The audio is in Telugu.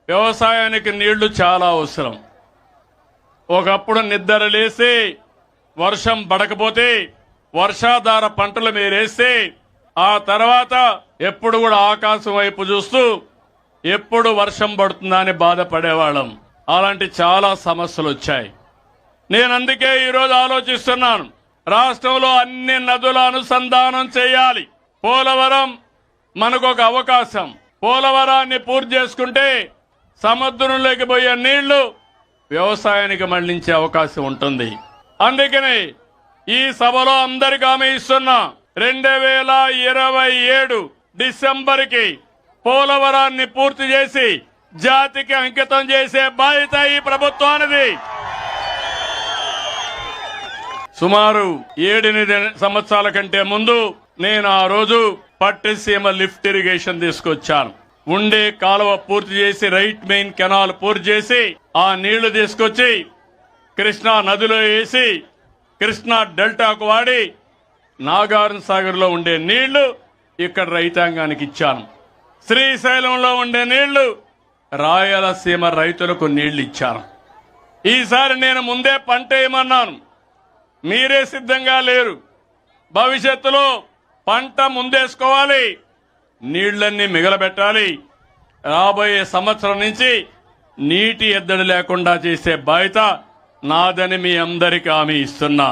వ్యవసాయానికి నీళ్లు చాలా అవసరం. ఒకప్పుడు నిద్ర లేసి వర్షం పడకపోతే వర్షాధార పంటలు మీరేస్తే ఆ తర్వాత ఎప్పుడు కూడా ఆకాశం వైపు చూస్తూ ఎప్పుడు వర్షం పడుతుందా అని బాధపడేవాళ్ళం. అలాంటి చాలా సమస్యలు వచ్చాయి. నేను అందుకే ఈరోజు ఆలోచిస్తున్నాను, రాష్ట్రంలో అన్ని నదుల అనుసంధానం చేయాలి. పోలవరం మనకు ఒక అవకాశం. పోలవరాన్ని పూర్తి చేసుకుంటే సముద్రంలోకి పోయే నీళ్లు వ్యవసాయానికి మళ్లించే అవకాశం ఉంటుంది. అందుకని ఈ సభలో అందరికీ హామీ ఇస్తున్నా, 2027 డిసెంబర్కి పోలవరాన్ని పూర్తి చేసి జాతికి అంకితం చేసే బాధ్యత ఈ ప్రభుత్వానిది. సుమారు 7-8 సంవత్సరాల కంటే ముందు నేను ఆ రోజు పట్టిసీమ లిఫ్ట్ ఇరిగేషన్ తీసుకొచ్చాను. ఉండే కాలువ పూర్తి చేసి రైట్ మెయిన్ కెనాల్ పూర్తి చేసి ఆ నీళ్లు తీసుకొచ్చి కృష్ణా నదిలో వేసి కృష్ణా డెల్టాకు వాడి నాగార్జున సాగర్ లో ఉండే నీళ్లు ఇక్కడ రైతాంగానికి ఇచ్చాను. శ్రీశైలంలో ఉండే నీళ్లు రాయలసీమ రైతులకు నీళ్లు ఇచ్చాను. ఈసారి నేను ముందే పంట వేయమన్నాను, మీరే సిద్ధంగా లేరు. భవిష్యత్తులో పంట ముందేసుకోవాలి, నీళ్లన్నీ మిగలబెట్టాలి. రాబోయే సంవత్సరం నుంచి నీటి ఎద్దడి లేకుండా చేసే బాధ్యత నాదని మీ అందరికీ హామీ ఇస్తున్నా.